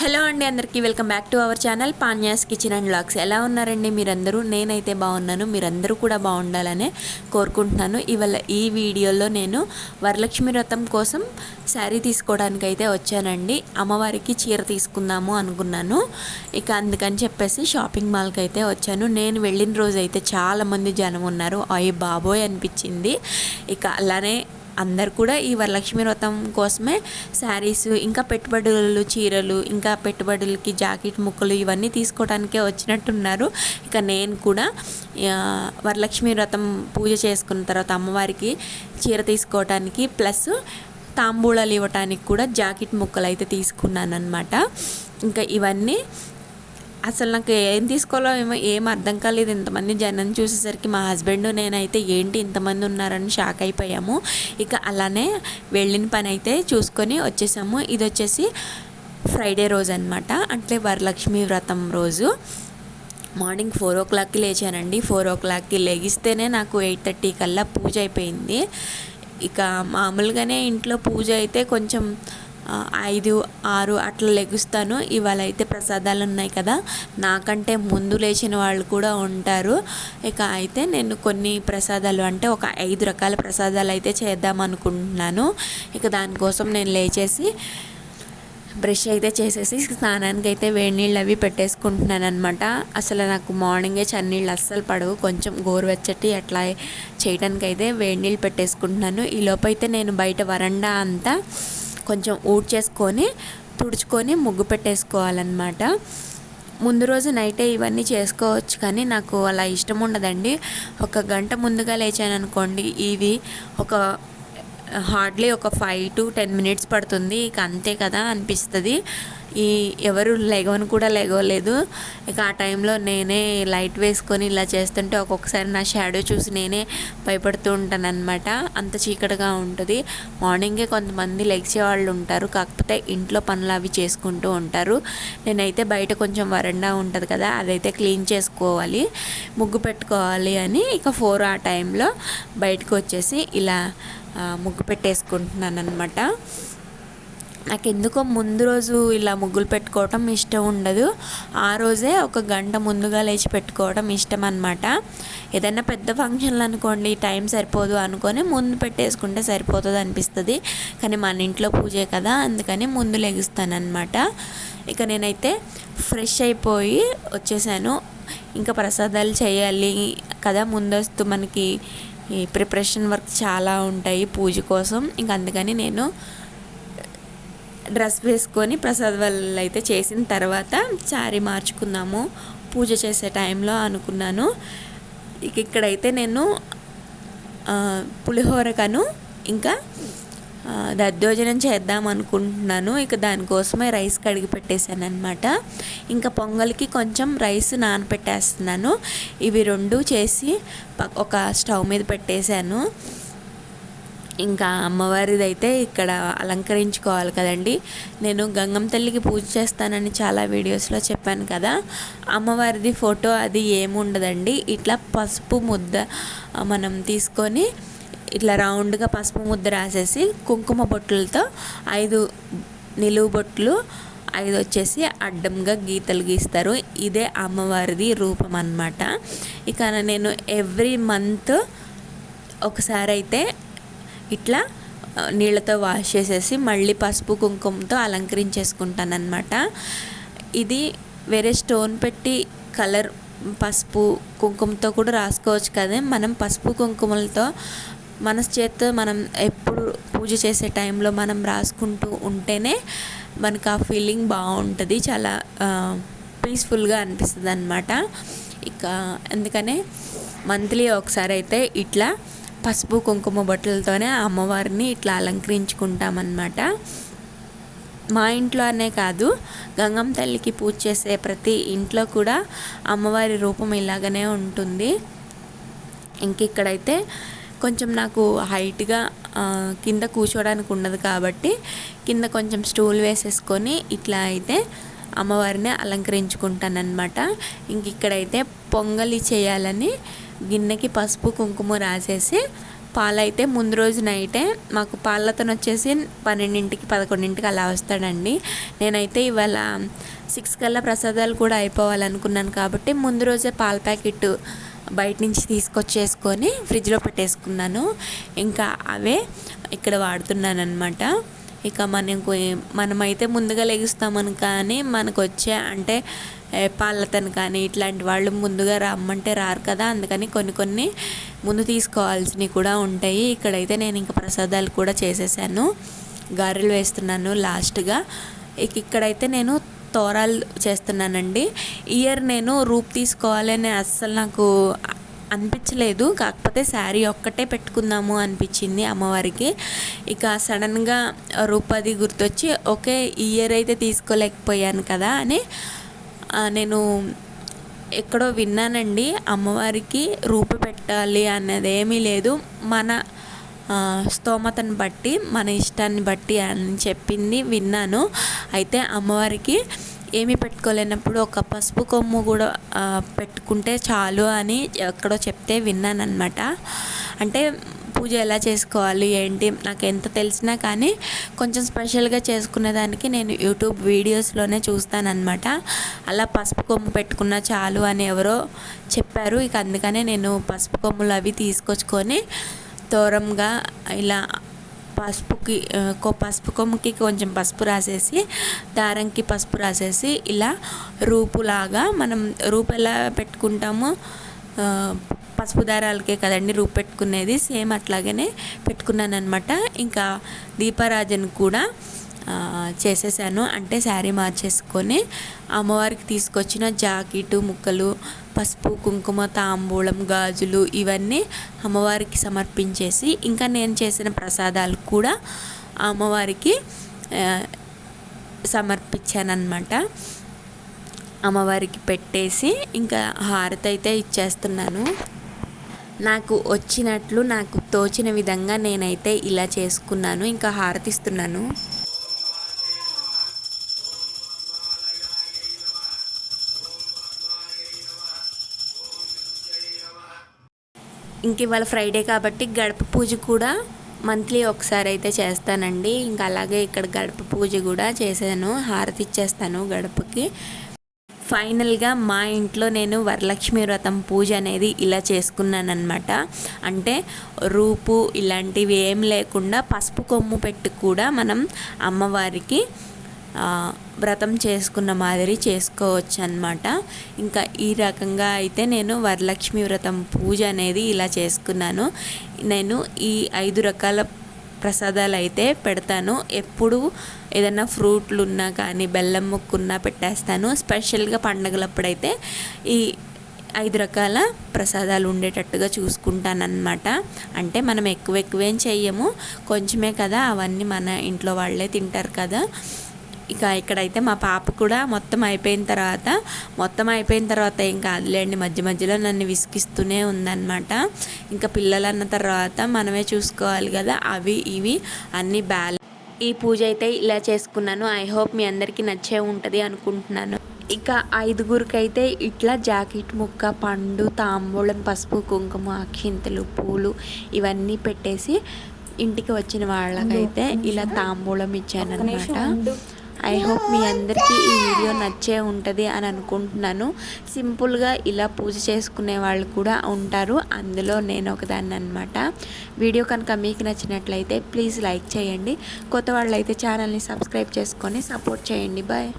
Hello అండి, అందరికీ welcome back to our channel Panyas kitchen and vlogs. ఎలా ఉన్నారండి మీరందరూ? నేనైతే బాగున్నాను. మీరందరూ కూడా బాగుండాలనే కోరుకుంటున్నాను. ఇవాళ ఈ వీడియోలో నేను వరలక్ష్మి వ్రతం కోసం శారీ తీసుకోవడానికి అయితే వచ్చానండి. అమ్మవారికి చీర తీసుకుందాము అనుకున్నాను. ఇక అందుకని చెప్పేసి షాపింగ్ మాల్కి అయితే వచ్చాను. నేను వెళ్ళిన రోజు అయితే చాలామంది జనం ఉన్నారు. అయ్యో బాబోయ్ అనిపించింది. ఇక అలానే అందరు కూడా ఈ వరలక్ష్మి వ్రతం కోసమే శారీస్, ఇంకా పెట్టుబడులు, చీరలు, ఇంకా పెట్టుబడులకి జాకెట్ ముక్కలు ఇవన్నీ తీసుకోవడానికే వచ్చినట్టున్నారు. ఇక నేను కూడా వరలక్ష్మి వ్రతం పూజ చేసుకున్న తర్వాత అమ్మవారికి చీర తీసుకోవడానికి ప్లస్ తాంబూలాలు ఇవ్వటానికి కూడా జాకెట్ ముక్కలు అయితే తీసుకున్నాను అనమాట. ఇంకా ఇవన్నీ అసలు నాకు ఏం తీసుకోవాలో ఏం అర్థం కాలేదు. ఇంతమంది జనం చూసేసరికి మా హస్బెండ్ నేనైతే ఏంటి ఇంతమంది ఉన్నారని షాక్ అయిపోయాము. ఇక అలానే వెళ్ళిన పని అయితే చూసుకొని వచ్చేసాము. ఇది వచ్చేసి ఫ్రైడే రోజు అనమాట, అంటే వరలక్ష్మి వ్రతం రోజు. మార్నింగ్ 4 o'clockకి లేచానండి. 4 o'clockకి లెగిస్తేనే నాకు 8:30 కల్లా పూజ అయిపోయింది. ఇక మామూలుగానే ఇంట్లో పూజ అయితే కొంచెం 5, 6 అట్లా లెగుస్తాను. ఇవాళ అయితే ప్రసాదాలు ఉన్నాయి కదా, నాకంటే ముందు లేచిన వాళ్ళు కూడా ఉంటారు. ఇక అయితే నేను కొన్ని ప్రసాదాలు అంటే ఒక 5 రకాల ప్రసాదాలు అయితే చేద్దాం అనుకుంటున్నాను. ఇక దానికోసం నేను లేచేసి బ్రష్ అయితే చేసేసి స్నానానికి అయితే వేడి నీళ్ళు అవి పెట్టేసుకుంటున్నాను అనమాట. అసలు నాకు మార్నింగే చన్నీళ్ళు అస్సలు పడవు. కొంచెం గోరువెచ్చటి అట్లా చేయడానికి అయితే వేడి నీళ్ళు పెట్టేసుకుంటున్నాను. ఈ లోపు అయితే నేను బయట వరండా అంతా కొంచెం ఊడ్చేసుకొని తుడుచుకొని ముగ్గు పెట్టేసుకోవాలన్నమాట. ముందు రోజు నైటే ఇవన్నీ చేసుకోవచ్చు, కానీ నాకు అలా ఇష్టం ఉండదండి. ఒక గంట ముందుగా లేచాను అనుకోండి, ఇవి హార్డ్లీ ఒక 5 to 10 minutes పడుతుంది. ఇక అంతే కదా అనిపిస్తుంది. ఎవరు లెగవను కూడా లెగవలేదు. ఇక ఆ టైంలో నేనే లైట్ వేసుకొని ఇలా చేస్తుంటే ఒక్కొక్కసారి నా షాడో చూసి నేనే భయపడుతూ ఉంటాను అనమాట. అంత చీకటిగా ఉంటుంది. మార్నింగే కొంతమంది లెగిసే వాళ్ళు ఉంటారు, కాకపోతే ఇంట్లో పనులు అవి చేసుకుంటూ ఉంటారు. నేనైతే బయట కొంచెం వరండా ఉంటుంది కదా, అదైతే క్లీన్ చేసుకోవాలి, ముగ్గు పెట్టుకోవాలి అని ఇక 4 ఆ టైంలో బయటకు వచ్చేసి ఇలా ముగ్గు పెట్టేసుకుంటున్నాను అనమాట. నాకు ఎందుకో ముందు రోజు ఇలా ముగ్గులు పెట్టుకోవటం ఇష్టం ఉండదు. ఆ రోజే ఒక గంట ముందుగా లేచి పెట్టుకోవడం ఇష్టం అనమాట. ఏదైనా పెద్ద ఫంక్షన్లు అనుకోండి, టైం సరిపోదు అనుకొని ముందు పెట్టేసుకుంటే సరిపోతుంది అనిపిస్తుంది. కానీ మన ఇంట్లో పూజే కదా, అందుకని ముందు లెగుస్తాను అనమాట. ఇక నేనైతే ఫ్రెష్ అయిపోయి వచ్చేసాను. ఇంకా ప్రసాదాలు చేయాలి కదా, ముందస్తు మనకి ఈ ప్రిపరేషన్ వర్క్ చాలా ఉంటాయి పూజ కోసం. ఇంక అందుకని నేను డ్రెస్ వేసుకొని ప్రసాదాలు అయితే చేసిన తర్వాత శారీ మార్చుకుందాము పూజ చేసే టైంలో అనుకున్నాను. ఇక్కడైతే నేను పులిహోరకను ఇంకా దద్దోజనం చేద్దాం అనుకుంటున్నాను. ఇక దానికోసమే రైస్ కడిగి పెట్టేశాను అనమాట. ఇంకా పొంగల్కి కొంచెం రైస్ నానపెట్టేస్తున్నాను. ఇవి 2 చేసి ఒక స్టవ్ మీద పెట్టేశాను. ఇంకా అమ్మవారిది అయితే ఇక్కడ అలంకరించుకోవాలి కదండి. నేను గంగమ్మ తల్లికి పూజ చేస్తానని చాలా వీడియోస్లో చెప్పాను కదా, అమ్మవారిది ఫోటో అది ఏముండదండి. ఇట్లా పసుపు ముద్ద మనం తీసుకొని ఇట్లా రౌండ్గా పసుపు ముద్ద రాసేసి కుంకుమ బొట్టులతో 5 నిలువు బొట్లు, 5 వచ్చేసి అడ్డంగా గీతలు గీస్తారు. ఇదే అమ్మవారిది రూపం అన్నమాట. ఇక నేను ఎవ్రీ మంత్ ఒకసారి అయితే ఇట్లా నీళ్ళతో వాష్ చేసేసి మళ్ళీ పసుపు కుంకుమతో అలంకరించేసుకుంటాను అనమాట. ఇది వేరే స్టోన్ పెట్టి కలర్ పసుపు కుంకుమతో కూడా రాసుకోవచ్చు కదా. మనం పసుపు కుంకుమలతో మన చేత్తో మనం ఎప్పుడు పూజ చేసే టైంలో మనం రాసుకుంటూ ఉంటేనే మనకు ఆ ఫీలింగ్ బాగుంటుంది, చాలా పీస్ఫుల్గా అనిపిస్తుంది అనమాట. ఇక అందుకనే మంత్లీ ఒకసారి అయితే ఇట్లా పసుపు కుంకుమ బొట్టలతోనే అమ్మవారిని ఇట్లా అలంకరించుకుంటామన్నమాట. మా ఇంట్లో అనే కాదు, గంగమ్మ తల్లికి పూజ చేసే ప్రతి ఇంట్లో కూడా అమ్మవారి రూపం ఇలాగనే ఉంటుంది. ఇంక ఇక్కడైతే కొంచెం నాకు హైట్గా కింద కూర్చోడానికి ఉండదు కాబట్టి కింద కొంచెం స్టూల్ వేసేసుకొని ఇట్లా అయితే అమ్మవారిని అలంకరించుకుంటానన్నమాట. ఇంక ఇక్కడైతే పొంగలి చేయాలని గిన్నెకి పసుపు కుంకుమ రాసేసి పాలైతే ముందు రోజు నైటే మాకు పాలతను వచ్చేసి 12కి 11కి అలా వస్తాడండి. నేనైతే ఇవాళ 6 కల్లా ప్రసాదాలు కూడా అయిపోవాలనుకున్నాను కాబట్టి ముందు రోజే పాల ప్యాకెట్ బయట నుంచి తీసుకొచ్చేసుకొని ఫ్రిడ్జ్లో పెట్టేసుకున్నాను. ఇంకా అవే ఇక్కడ వాడుతున్నాను అనమాట. ఇక మనమైతే ముందుగా లెగుస్తామని కానీ మనకు వచ్చే అంటే పాలతను కానీ ఇట్లాంటి వాళ్ళు ముందుగా రమ్మంటే రారు కదా. అందుకని కొన్ని ముందు తీసుకోవాల్సినవి కూడా ఉంటాయి. ఇక్కడైతే నేను ఇంకా ప్రసాదాలు కూడా చేసేసాను, గారెలు వేస్తున్నాను లాస్ట్గా. ఇక్కడైతే నేను తోరాలు చేస్తున్నానండి. ఇయర్ నేను రూప్ తీసుకోవాలని అస్సలు నాకు అనిపించలేదు, కాకపోతే శారీ ఒక్కటే పెట్టుకుందాము అనిపించింది అమ్మవారికి. ఇక సడన్గా రూపది గుర్తొచ్చి ఓకే ఇయర్ అయితే తీసుకోలేకపోయాను కదా అని నేను ఎక్కడో విన్నానండి, అమ్మవారికి రూపు పెట్టాలి అన్నది ఏమీ లేదు, మన స్తోమతను బట్టి మన ఇష్టాన్ని బట్టి అని చెప్పింది విన్నాను. అయితే అమ్మవారికి ఏమీ పెట్టుకోలేనప్పుడు ఒక పసుపు కొమ్ము కూడా పెట్టుకుంటే చాలు అని ఎక్కడో చెప్తే విన్నానమాట. అంటే పూజ ఎలా చేసుకోవాలి ఏంటి నాకు ఎంత తెలిసినా కానీ కొంచెం స్పెషల్గా చేసుకునేదానికి నేను యూట్యూబ్ వీడియోస్లోనే చూస్తానన్నమాట. అలా పసుపు కొమ్ము పెట్టుకున్నా చాలు అని ఎవరో చెప్పారు. ఇక అందుకనే నేను పసుపు కొమ్ములు అవి తీసుకొచ్చుకొని దూరంగా ఇలా పసుపు కొమ్ముకి కొంచెం పసుపు రాసేసి దారంకి పసుపు రాసేసి ఇలా రూపులాగా మనం రూపు ఎలా పెట్టుకుంటామో పసుపు దారాలకే కదండి రూపు పెట్టుకునేది, సేమ్ అట్లాగనే పెట్టుకున్నాను అనమాట. ఇంకా దీపారాజన కూడా చేసేసాను. అంటే శారీ మార్చేసుకొని అమ్మవారికి తీసుకొచ్చిన జాకెట్ ముక్కలు, పసుపు కుంకుమ తాంబూలం గాజులు ఇవన్నీ అమ్మవారికి సమర్పించేసి ఇంకా నేను చేసిన ప్రసాదాలు కూడా అమ్మవారికి సమర్పించానన్నమాట. అమ్మవారికి పెట్టేసి ఇంకా హారతి అయితే ఇచ్చేస్తున్నాను. నాకు వచ్చినట్లు నాకు తోచిన విధంగా నేనైతే ఇలా చేసుకున్నాను. ఇంకా హారతిస్తున్నాను. ఇంక ఇవాళ ఫ్రైడే కాబట్టి గడప పూజ కూడా మంత్లీ ఒకసారి అయితే చేస్తానండి. ఇంకా అలాగే ఇక్కడ గడప పూజ కూడా చేశాను, హారతి ఇచ్చేస్తాను గడపకి. ఫైనల్గా మా ఇంట్లో నేను వరలక్ష్మి వ్రతం పూజ అనేది ఇలా చేసుకున్నానమాట. అంటే రూపు ఇలాంటివి ఏం లేకుండా పసుపు కొమ్ము పెట్టి కూడా మనం అమ్మవారికి వ్రతం చేసుకున్న మాదిరి చేసుకోవచ్చు అన్నమాట. ఇంకా ఈ రకంగా అయితే నేను వరలక్ష్మి వ్రతం పూజ అనేది ఇలా చేసుకున్నాను. నేను ఈ 5 రకాల ప్రసాదాలు అయితే పెడతాను. ఎప్పుడు ఏదైనా ఫ్రూట్లు ఉన్నా కానీ బెల్లం ముక్కున్నా పెట్టేస్తాను. స్పెషల్గా పండగలప్పుడైతే ఈ 5 రకాల ప్రసాదాలు ఉండేటట్టుగా చూసుకుంటానన్నమాట. అంటే మనం ఎక్కువేం చెయ్యము, కొంచెమే కదా, అవన్నీ మన ఇంట్లో వాళ్ళే తింటారు కదా. ఇక ఇక్కడైతే మా పాప కూడా మొత్తం అయిపోయిన తర్వాత ఏం కాదులేండి, మధ్యలో నన్ను విసిగిస్తూనే ఉందన్నమాట. ఇంకా పిల్లలు అన్న తర్వాత మనమే చూసుకోవాలి కదా, అవి ఇవి అన్నీ బ్యాలెన్స్. ఈ పూజ అయితే ఇలా చేసుకున్నాను. ఐ హోప్ మీ అందరికీ నచ్చే ఉంటుంది అనుకుంటున్నాను. ఇక 5గురికి అయితే ఇట్లా జాకెట్ ముక్క, పండు, తాంబూలం, పసుపు కుంకుమ, అక్షింతలు, పూలు ఇవన్నీ పెట్టేసి ఇంటికి వచ్చిన వాళ్ళకైతే ఇలా తాంబూలం ఇచ్చానన్నమాట. ఐ హోప్ మీ అందరికీ ఈ వీడియో నచ్చే ఉంటుంది అని అనుకుంటున్నాను. సింపుల్గా ఇలా పూజ చేసుకునే వాళ్ళు కూడా ఉంటారు, అందులో నేను ఒకదాన్ని అనమాట. వీడియో కనుక మీకు నచ్చినట్లయితే ప్లీజ్ లైక్ చేయండి. కొత్త వాళ్ళు అయితే ఛానల్ని సబ్స్క్రైబ్ చేసుకొని సపోర్ట్ చేయండి. బాయ్.